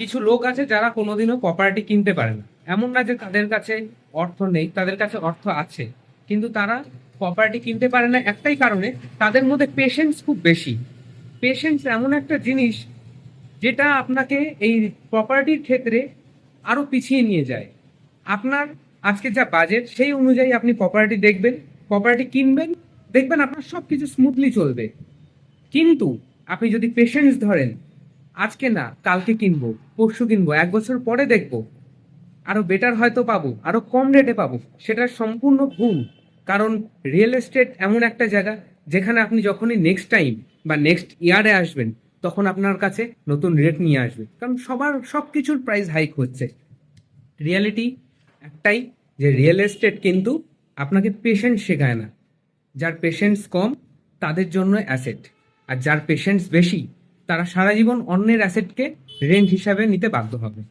কিছু লোক আছে যারা কোনোদিনও প্রপার্টি কিনতে পারে না। এমন না যে তাদের কাছে অর্থ নেই, তাদের কাছে অর্থ আছে, কিন্তু তারা প্রপার্টি কিনতে পারে না একটাই কারণে, তাদের মধ্যে পেশেন্স খুব বেশি। পেশেন্স এমন একটা জিনিস যেটা আপনাকে এই প্রপার্টির ক্ষেত্রে আরো পিছিয়ে নিয়ে যায়। আপনার আজকে যা বাজেট সেই অনুযায়ী আপনি প্রপার্টি দেখবেন, প্রপার্টি কিনবেন, দেখবেন আপনার সব কিছু স্মুথলি চলবে। কিন্তু আপনি যদি পেশেন্স ধরেন, আজকে না কালকে কিনবো, পরশু কিনবো, 1 বছর পরে দেখবো, আরো বেটার হয়তো পাবো, আরো কম রেটে পাবো, সেটা সম্পূর্ণ ভুল। কারণ রিয়েল এস্টেট এমন একটা জায়গা যেখানে আপনি যখনই নেক্সট টাইম বা নেক্সট ইয়ারে আসবেন, তখন আপনার কাছে নতুন রেট নিয়ে আসবে, কারণ সবার সব কিছুর প্রাইস হাইক হচ্ছে। রিয়ালিটি একটাই, যে রিয়েল এস্টেট কিন্তু আপনাকে পেশেন্স শেখায় না। যার পেশেন্স কম তাদের জন্য অ্যাসেট, আর যার পেশেন্স বেশি তারা সারা জীবন অন্যের অ্যাসেটকে রেন্ট হিসাবে নিতে বাধ্য হবে।